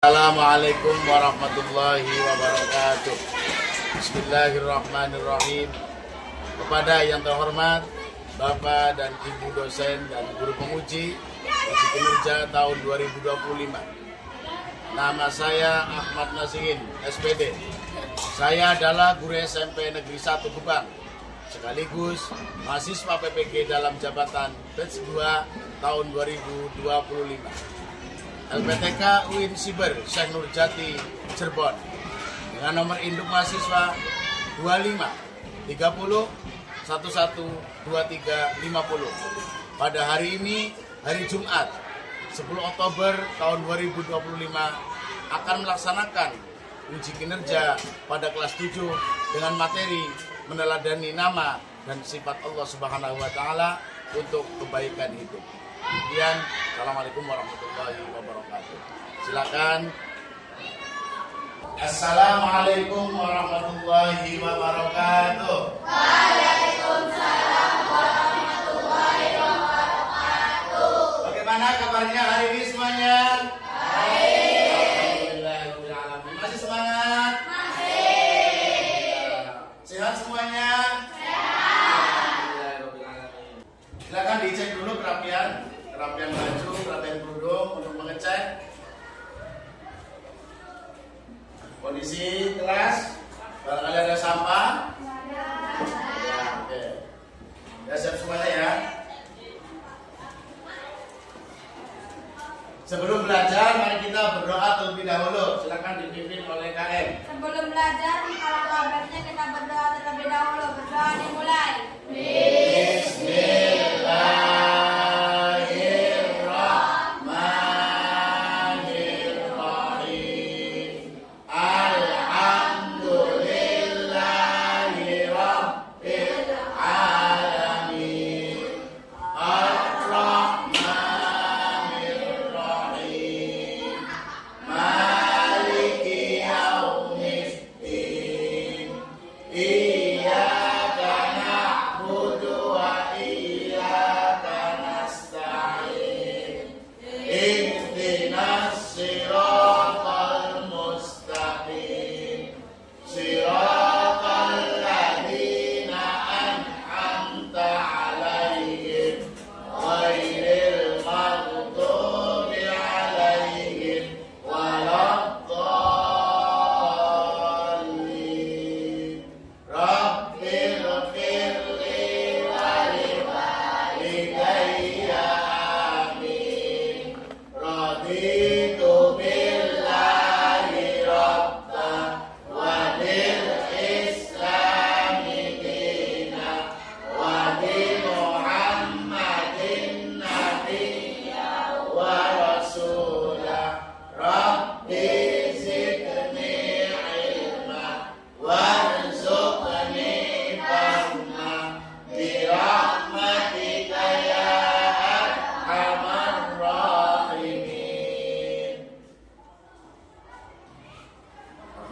Assalamualaikum warahmatullahi wabarakatuh. Bismillahirrahmanirrahim. Kepada yang terhormat Bapak dan Ibu dosen dan guru penguji uji kinerja tahun 2025. Nama saya Ahmad Nasihin, SPD. Saya adalah guru SMP Negeri 1 Gebang, sekaligus mahasiswa PPG dalam jabatan batch 2 tahun 2025. LPTK UIN Siber Syekh Nurjati Cirebon dengan nomor induk mahasiswa 25 30 11 23 50. Pada hari ini, hari Jumat 10 Oktober tahun 2025, akan melaksanakan uji kinerja pada kelas 7 dengan materi meneladani nama dan sifat Allah Subhanahu wa Ta'ala untuk kebaikan hidup. Kemudian, Assalamualaikum warahmatullahi wabarakatuh. Silakan. Assalamualaikum warahmatullahi wabarakatuh. Waalaikumsalam warahmatullahi wabarakatuh. Bagaimana kabarnya hari ini semuanya? Baik. Alhamdulillah. Masih semangat? Masih. Sehat semuanya? Sehat. Silakan dicek dulu kerapian baju, kerapian kerudung untuk mengecek kondisi kelas. Barangkali ada sampah. Ya, oke. Ya, siap semuanya ya. Sebelum belajar, mari kita berdoa terlebih dahulu. Silakan dipimpin oleh KM. Sebelum belajar, kalau kabarnya kita berdoa terlebih dahulu. Berdoa dimulai.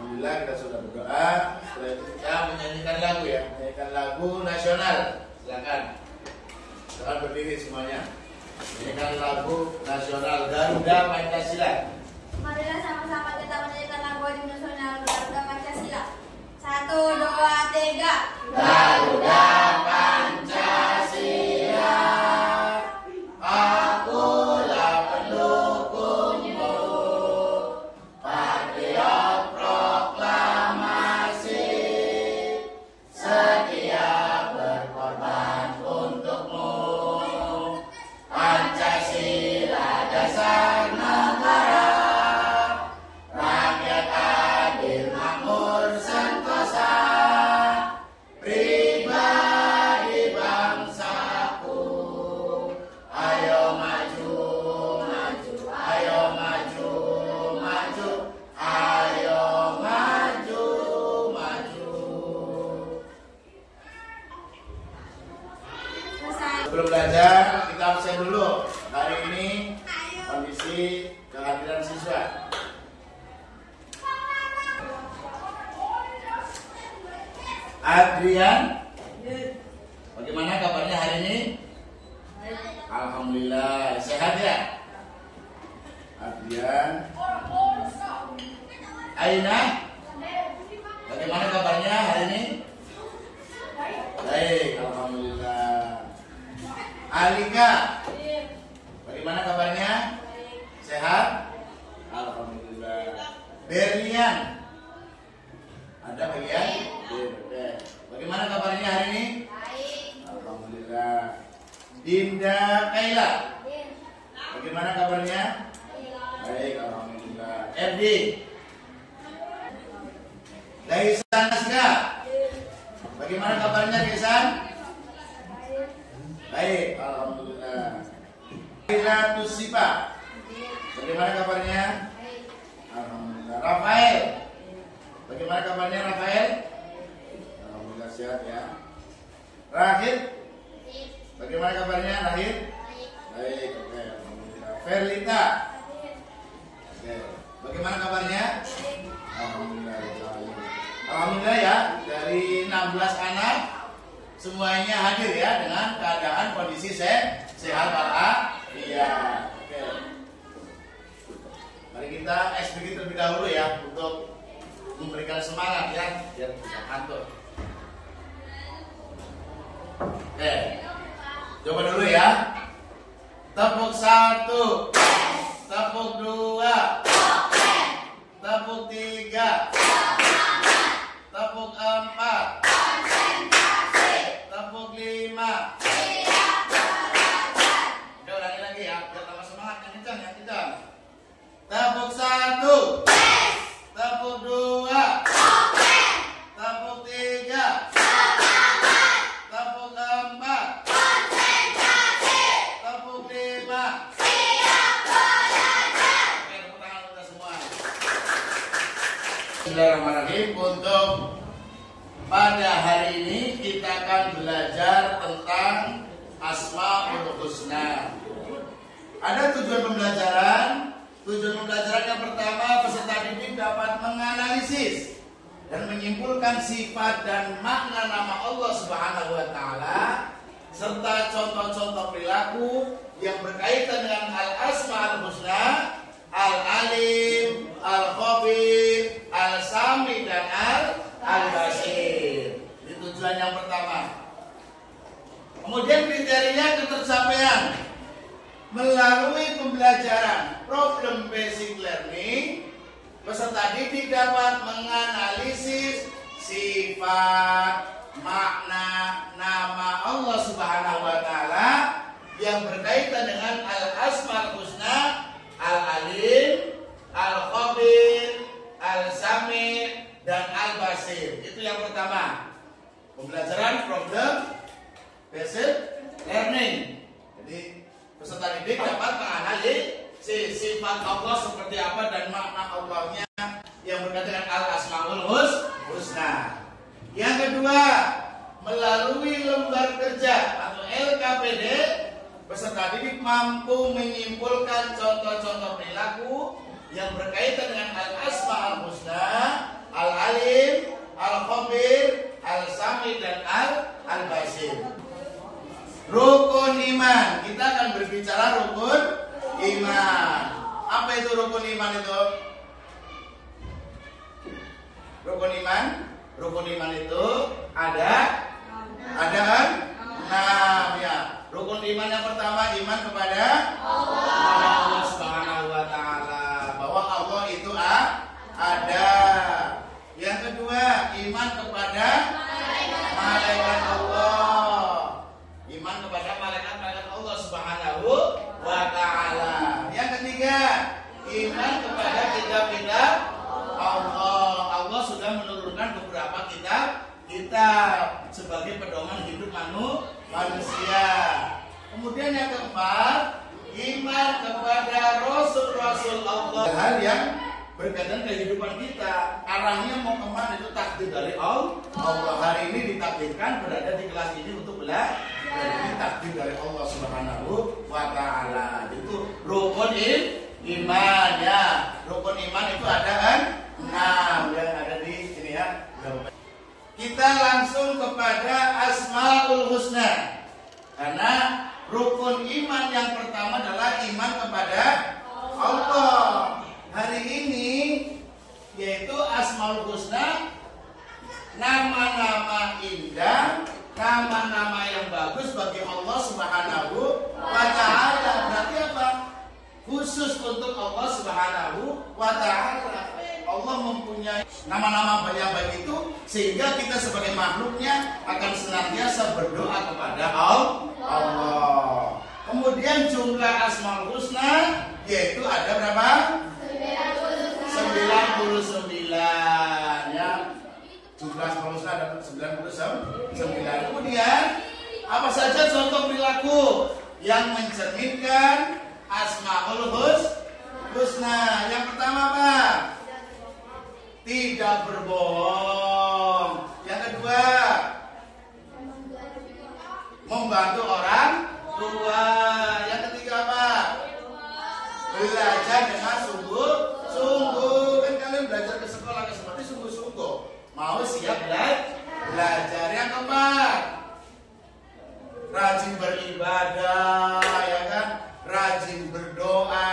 Alhamdulillah kita sudah berdoa. Setelah itu kita menyanyikan lagu ya, menyanyikan lagu nasional. Silakan. Silakan berdiri semuanya. Menyanyikan lagu nasional Garuda Pancasila. Marilah sama-sama kita menyanyikan lagu nasional Garuda Pancasila. 1, 2, 3. Garuda Pancasila, akulah pendukungmu, patriot proklamasi, setia berkorban untukmu. Pancasila dasar negara, rakyat adil makmur sentosa, pribadi bangsaku. Ayo maju, maju, ayo maju, maju, ayo maju, maju. Selesai. Sebelum belajar, kita absen dulu. Hari ini kondisi kehadiran siswa. Adrian, bagaimana kabarnya hari ini? Alhamdulillah, sehat ya? Adrian. Aina, bagaimana kabarnya hari ini? Baik, alhamdulillah. Alika, bagaimana kabarnya? Sehat? Alhamdulillah. Berlian, ada bagian? Bagaimana kabarnya hari ini? Alhamdulillah. Dinda Kaila, bagaimana kabarnya? Baik, alhamdulillah. Erdi, Daisan Asga, bagaimana kabarnya Daisan? Baik, alhamdulillah. Kaila Tusipa, bagaimana kabarnya? Alhamdulillah. Rafael, bagaimana kabarnya Rafael? Alhamdulillah sehat ya. Rahid, bagaimana kabarnya Rahid? Baik, oke, alhamdulillah. Ferlita, oke, bagaimana kabarnya? Alhamdulillah. Alhamdulillah ya, dari 16 anak semuanya hadir ya dengan keadaan kondisi sehat walafiat. Oke. Mari kita SPG terlebih dahulu ya untuk memberikan semangat ya biar bisa kantor. Oke. Coba dulu ya. Tepuk 1, tepuk 2, tepuk 3, tepuk 4, tepuk 5. Udah ulangi lagi ya, biar tambah semangat yang kencang. Tepuk 1, tepuk 2, tepuk 3, tepuk 4, tepuk 5. Oke, tepuk tangan kita semua. Bismillahirrahmanirrahim. Untuk pada hari ini kita akan belajar tentang Asmaul Husna. Ada tujuan pembelajaran. Tujuan pembelajaran yang pertama, peserta didik dapat menganalisis dan menyimpulkan sifat dan makna nama Allah Subhanahu wa taala serta contoh-contoh perilaku yang berkaitan dengan Al-Asmaul Husna, Al-Alim, Al-Khabir, Al-Sami dan Al-Basir. Itu tujuan yang pertama. Kemudian kriteria ketercapaian melalui pembelajaran problem basic learning, peserta didik dapat menganalisis sifat, makna, nama Allah Subhanahu wa taala yang berkaitan dengan Al-Asmaul Husna, Al-Alim, Al-Khabir, Al-Sami dan Al-Basir. Itu yang pertama. Pembelajaran problem basic learning. Jadi peserta didik dapat menganalisis sifat Allah seperti apa dan makna Allahnya yang berkaitan dengan Al-Asmaul Husna. Yang kedua, melalui lembar kerja atau LKPD, peserta didik mampu menyimpulkan contoh-contoh perilaku yang berkaitan dengan Al-Asmaul Husna, Al-Alim, Al-Khabir, Al-Sami dan Al-Basir. Rukun iman. Kita akan berbicara rukun iman. Apa itu rukun iman itu? Rukun iman. Rukun iman itu ada 6 ya. Rukun iman yang pertama, iman kepada Allah Subhanahu wa taala, bahwa Allah itu ada. Yang kedua, iman kepada malaikat Allah. Iman kepada malaikat Allah Subhanahu wa taala. Yang ketiga, iman kepada kitab-kitab Allah. Allah sudah menurunkan beberapa kitab sebagai pedoman hidup manusia. Kemudian yang keempat, iman kepada Rasul-Rasul Allah. Hal yang berkaitan kehidupan kita, arahnya mau kemana itu takdir dari Allah. Hari ini ditakdirkan berada di kelas ini untuk belajar. Ini takdir dari Allah Subhanahu wa taala. Itu rukun iman ya. Rukun iman itu ada 6 yang ada di sini ya. Kita langsung kepada Asmaul Husna. Karena rukun iman yang pertama adalah iman kepada Allah. Hari ini yaitu Asmaul Husna, nama-nama indah, nama-nama yang bagus bagi Allah Subhanahu wa Ta'ala. Berarti apa? Khusus untuk Allah Subhanahu wa Ta'ala. Allah mempunyai nama-nama banyak itu sehingga kita sebagai makhluknya akan senantiasa berdoa kepada Allah. Kemudian jumlah Asmaul Husna yaitu ada berapa? 99 ya. Jumlah Asmaul Husna ada 99. Kemudian apa saja contoh perilaku yang mencerminkan Asmaul Husna? Yang pertama apa? Tidak berbohong. Yang kedua, membantu orang tua. Yang ketiga apa? Belajar dengan sungguh-sungguh. Kan kalian belajar ke sekolah seperti sungguh-sungguh. Mau siap belajar. Yang keempat, rajin beribadah, ya kan? Rajin berdoa.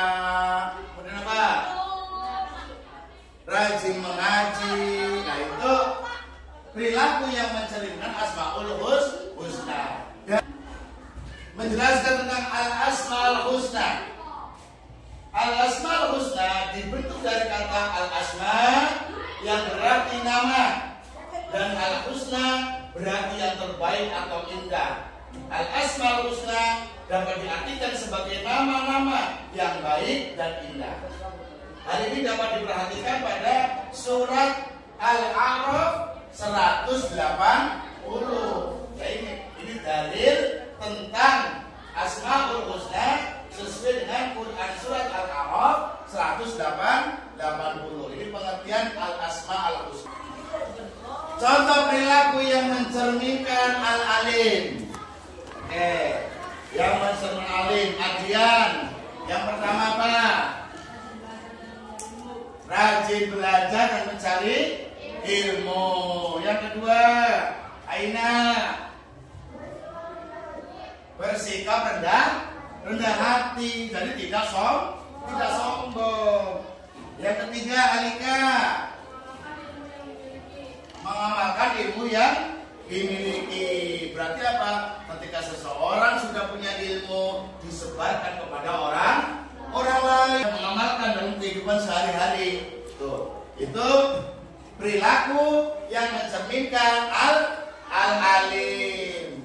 Kemudian apa? Rajin mengaji. Nah itu perilaku yang mencerminkan Asmaul Husna. Dan menjelaskan tentang Al-Asmaul Husna. Al-Asmaul Husna dibentuk dari kata Al-Asma yang berarti nama, dan Al-Husna berarti yang terbaik atau indah. Al-Asmaul Husna dapat diartikan sebagai nama-nama yang baik dan indah. Hal ini dapat diperhatikan pada surat Al-A'raf 180. Ya, ini dalil tentang Asmaul Husna sesuai dengan Quran surat Al-A'raf 180. Ini pengertian Al-Asma Al-Husna. Contoh perilaku yang mencerminkan Al-Alim. Yang mencerminkan Alim, Adrian. Yang pertama apa? Rajin belajar dan mencari ilmu. Yang kedua, Aina, bersikap rendah hati, jadi tidak sombong. Yang ketiga, Alika, mengamalkan ilmu yang dimiliki. Berarti apa? Ketika seseorang sudah punya ilmu, disebarkan kepada orang lain, mengamalkan dalam kehidupan sehari-hari. Itu perilaku yang mencerminkan Al-Alim.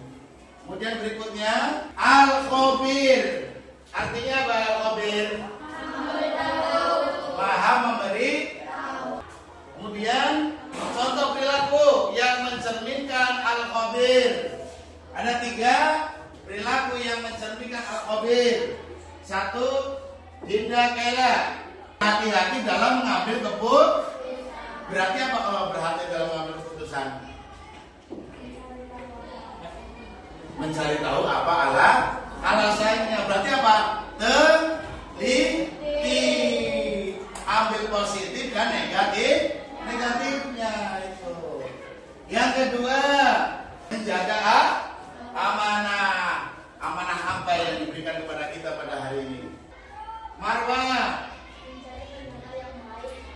Kemudian berikutnya Al-Khabir. Artinya apa Al-Khabir? Maha memberi. Kemudian contoh perilaku yang mencerminkan Al-Khabir. Ada 3 perilaku yang mencerminkan Al-Khabir. 1, Dinda Kela, hati-hati dalam mengambil keputusan. Berarti apa kalau berhati dalam mengambil keputusan? Mencari tahu apa alasannya. Berarti apa? Teliti, ambil positif dan negatifnya itu. Yang kedua, menjaga amanah. Amanah apa yang diberikan kepada kita pada hari ini? Marwah,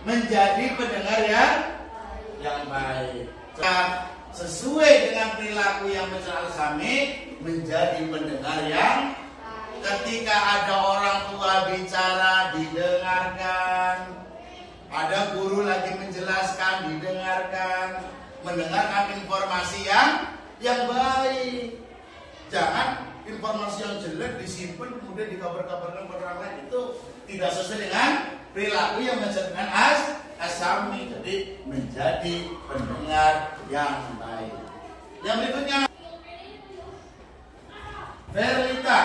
menjadi pendengar yang baik. Sesuai dengan perilaku yang Al-Sami, menjadi pendengar yang ketika ada orang tua bicara didengarkan, ada guru lagi menjelaskan didengarkan, mendengarkan informasi yang baik. Jangan informasi yang jelek disimpan kemudian dikabar-kabarkan kepada orang lain. Itu tidak sesuai dengan perilaku yang mencerminkan As-Sami. Jadi menjadi pendengar yang baik. Yang berikutnya Verita,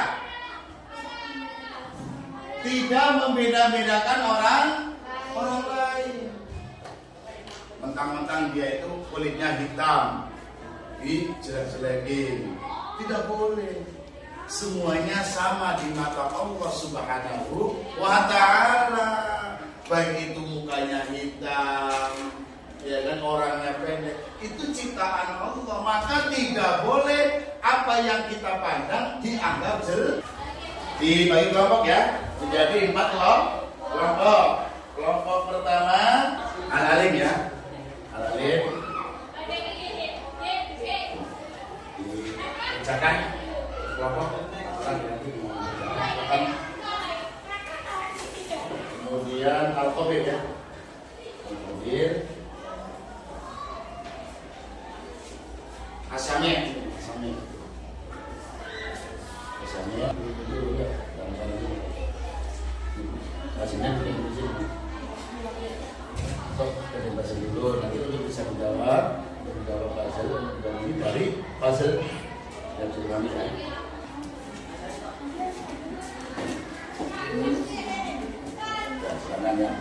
tidak membeda-bedakan orang lain. Mentang-mentang dia itu kulitnya hitam, dijelek-jelekin. Tidak boleh. Semuanya sama di mata Allah Subhanahu wa Ta'ala. Baik itu mukanya hitam, ya kan, orangnya pendek, itu ciptaan Allah. Maka tidak boleh apa yang kita pandang dianggap jelek. Dibagi kelompok ya, menjadi 4 kelompok. Kelompok pertama Al-Alim ya. dengan alkobir ya. Alkobir. Asamnya. Hasilnya dari bahasa dulu, nanti untuk bisa menjawab puzzle dari puzzle yang sudah kami ya. Sekarang ya.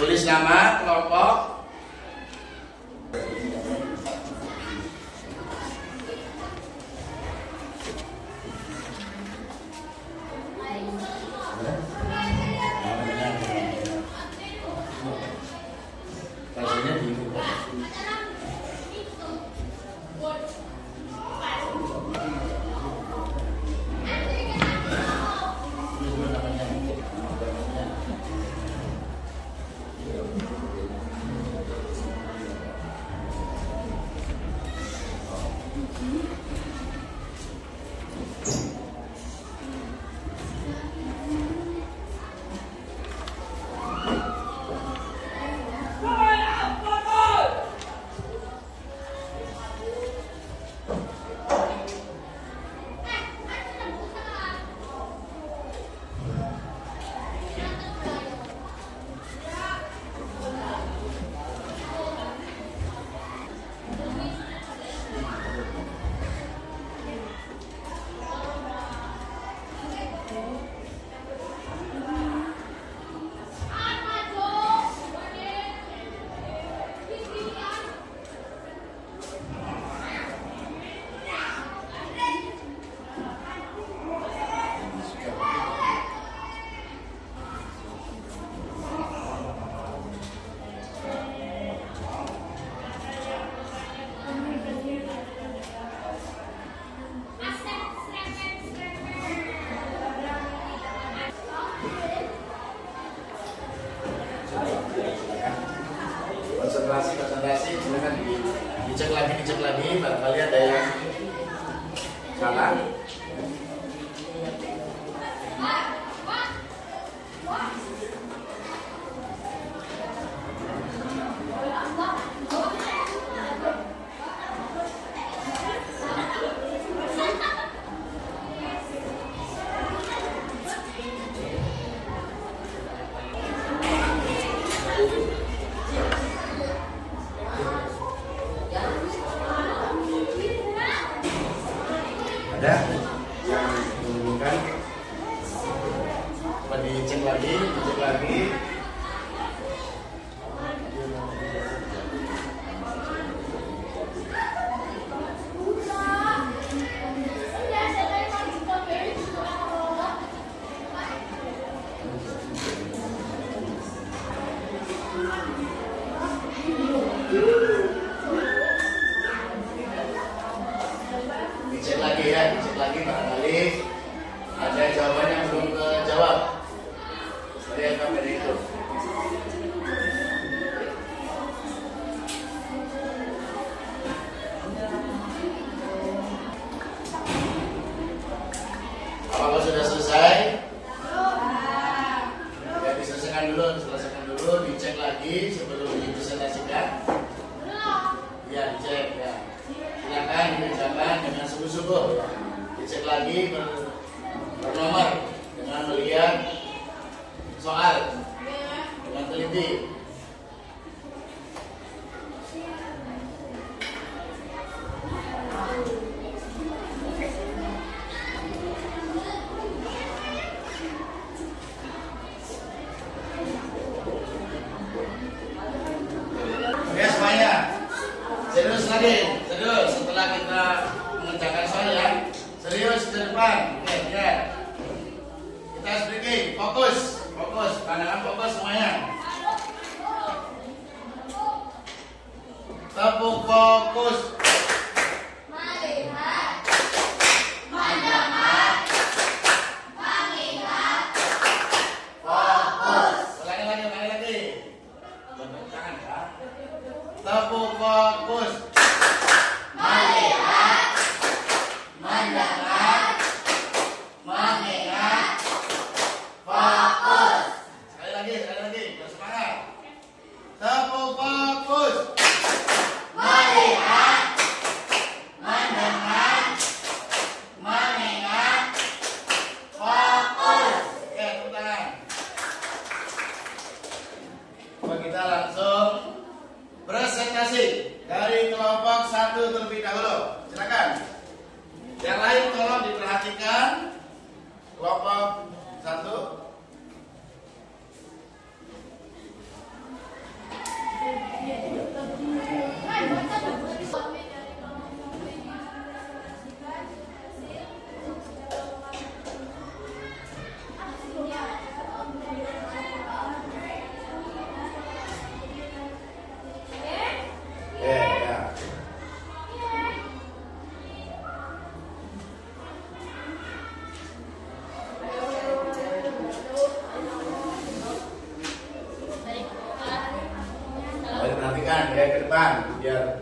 Tulis nama kelompok. Hasilnya di konsentrasi, silakan dicek lagi, barangkali ada yang salah. Ada yang menunjukkan, coba dicek lagi. Dicek lagi barangkali ada jawaban yang belum kejawab dari kamera itu. Apakah sudah selesai? Ya, diselesaikan dulu, dicek lagi sebelum dipresentasikan. Ya, dicek ya. Silakan dikerjakan dengan sungguh-sungguh. Dicek lagi bernomor dengan melihat soal dengan teliti. Oke semuanya, serius lagi. Setelah kita mengerjakan soal ya, serius ke depan. Oke, ya. Kita speaking, fokus, pandangan fokus semuanya. Tepuk fokus. Melihat, mendengar, mengingat. depan biar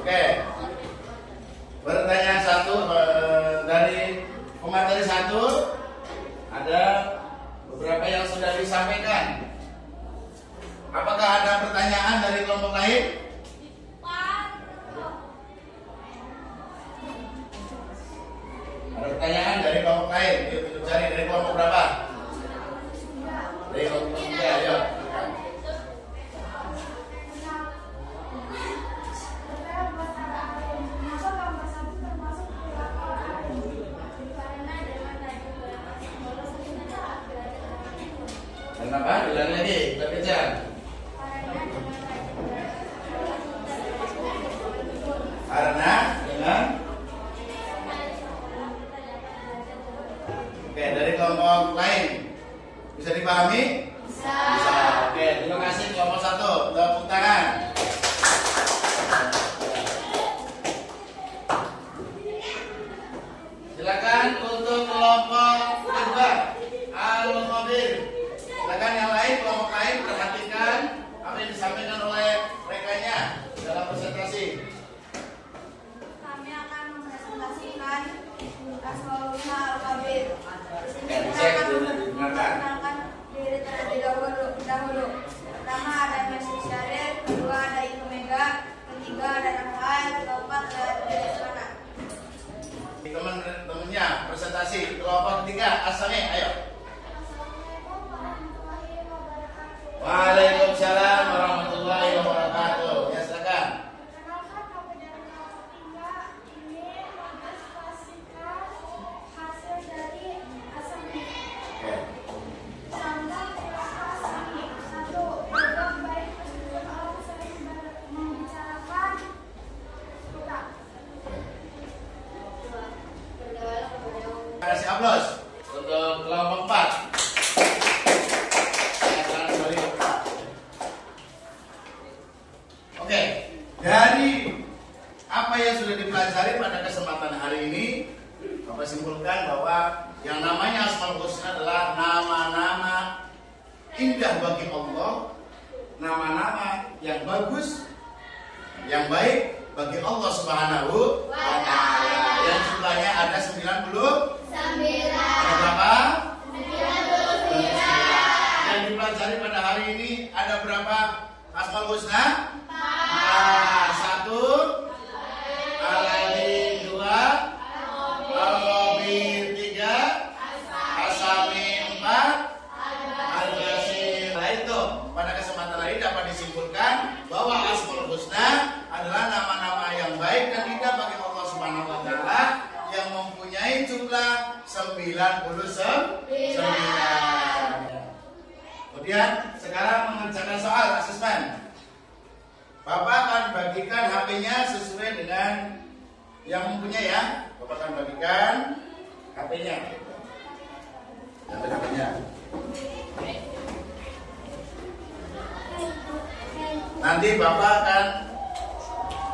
Oke. Pertanyaan satu dari pemateri satu, ada beberapa yang sudah disampaikan. Apakah ada pertanyaan dari kelompok lain? Ada pertanyaan dari kelompok lain? Yuk kita cari dari kelompok berapa? Dari kelompok 3, ayo. Kenapa? Ulang lagi, kita kejar. Karena dengan Oke, dari kelompok lain bisa dipahami? Bisa. Oke, terima kasih kelompok satu. Tepuk tangan. Silakan untuk kelompok kedua, Al-Khabir. Silakan yang lain, kelompok lain perhatikan apa yang disampaikan oleh rekannya dalam presentasi. Kami akan mempresentasikan Asmaul Husna Al-Khabir. Cek Mengenalkan diri terlebih dahulu. Pertama ada Messi Syarif, kedua ada Ibu Mega, ketiga ada Rahman, keempat ada Desmana. Teman-temannya presentasi kelompok ketiga, Asami, ayo. Waalaikumsalam warahmatullahi wabarakatuh. Ya, silakan. Perkenalkan, kami dari kelompok 3 ingin mempresentasikan hasil dari Asami. Oke. Contoh perilaku Asami. 1. Berbuat baik meskipun orang sering membicarakan kita. Kasih aplaus untuk kelompok 4. Oke, dari apa yang sudah dipelajari pada kesempatan hari ini, Bapak simpulkan bahwa yang namanya Asmaul Husna adalah nama-nama indah bagi Allah, nama-nama yang bagus, yang baik bagi Allah Subhanahu wa Ta'ala. Yang jumlahnya ada 99. Ada berapa? 99. Yang dipelajari pada hari ini ada berapa Asmaul Husna? 1, Al-Alim 2, Al-Khabir 3, Asami 4, Al-Basir. Nah itu pada kesempatan hari dapat disimpulkan bahwa Asmaul Husna adalah nama-nama yang baik dan indah bagi Allah Subhanahu wa Ta'ala yang mempunyai jumlah 99. Kemudian sekarang mengerjakan soal asesmen. Bapak akan bagikan HP-nya sesuai dengan yang mempunyai ya. Bapak akan bagikan HP-nya. Ambil HP-nya. Nanti Bapak akan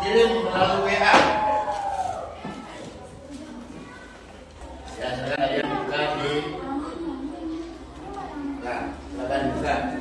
kirim melalui WA. Ya, sekarang ada yang buka di. Nah, silakan buka.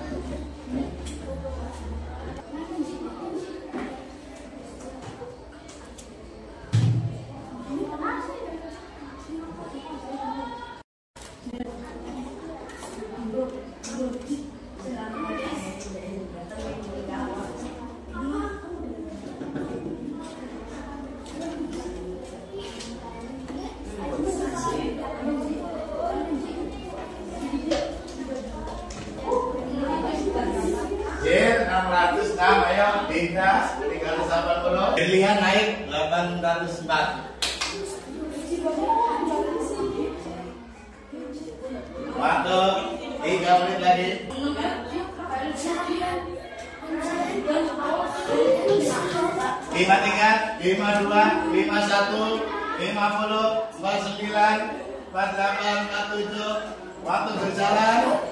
Ayo, Dinda 380. Pilihan naik 804. Waktu 3 menit lagi. 53, 52, 51, 50, 49, 48, 47. Waktu berjalan.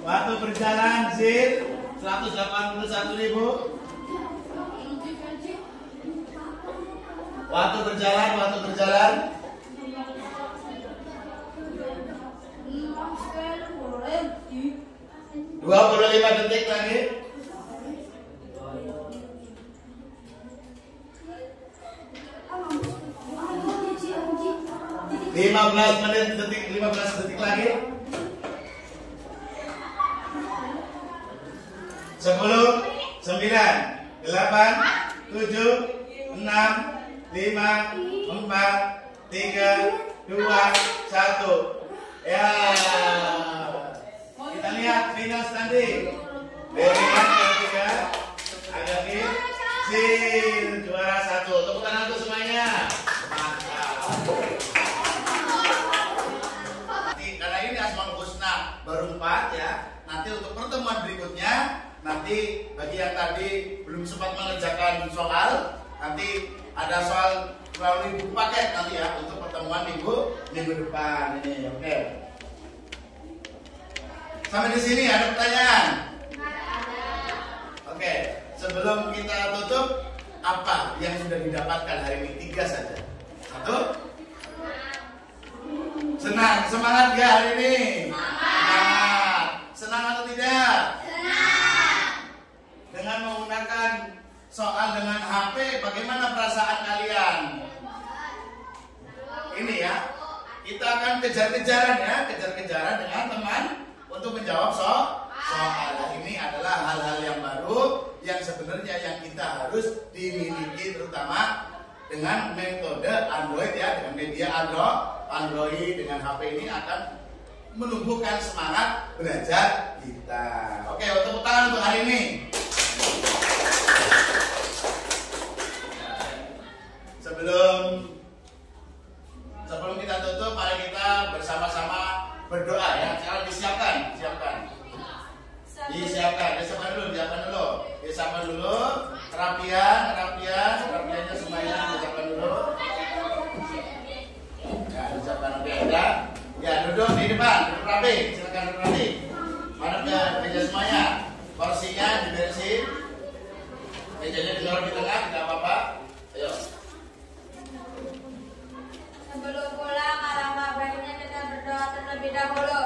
Waktu berjalan, Zin 181.000. Waktu berjalan. 25 detik lagi. 15 detik lagi. 10, 9, 8, 7, 6, 5, 4, 3, 2, 1. Ya. Kita lihat final standing. Berikan ketiga. Agaki Zin juara 1. Tepuk tangan untuk semuanya. Karena ini Asmaul Husna baru 4 ya. Nanti untuk pertemuan berikutnya, nanti bagi yang tadi belum sempat mengerjakan soal, nanti ada soal melalui buku paket nanti ya untuk pertemuan minggu depan ini. Oke. Sampai di sini ada pertanyaan? Oke. Sebelum kita tutup, apa yang sudah didapatkan hari ini? 3 saja. 1. Senang, semangat gak hari ini? Semangat. Senang atau tidak? Senang. Dengan menggunakan soal dengan HP, bagaimana perasaan kalian? Ini ya, kita akan kejar-kejaran ya, kejar-kejaran dengan teman untuk menjawab soal. Ini adalah hal-hal yang baru yang sebenarnya yang kita harus dimiliki, terutama dengan metode Android ya, dengan media Android dengan HP ini akan menumbuhkan semangat belajar kita. Oke, tepuk tangan untuk hari ini. Sebelum kita tutup, mari kita bersama-sama berdoa ya. Sekarang disiapkan dulu. Kerapiannya semuanya disiapkan dulu. Ya, disiapkan beda. Ya, duduk di depan, duduk rapi, silakan duduk rapi. Mana meja semuanya? Porsinya diberesin. Mejanya ditaruh di tengah, tidak apa-apa. Ayo. Sebelum pulang, alangkah baiknya kita berdoa terlebih dahulu.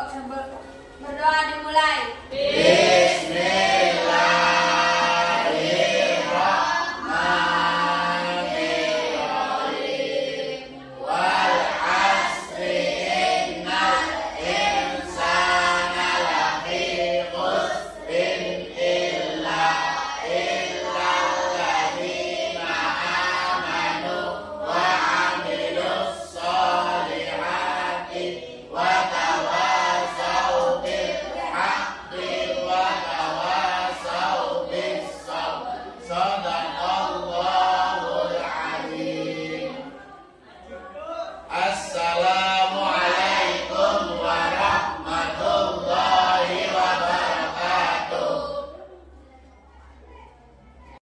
Berdoa dimulai.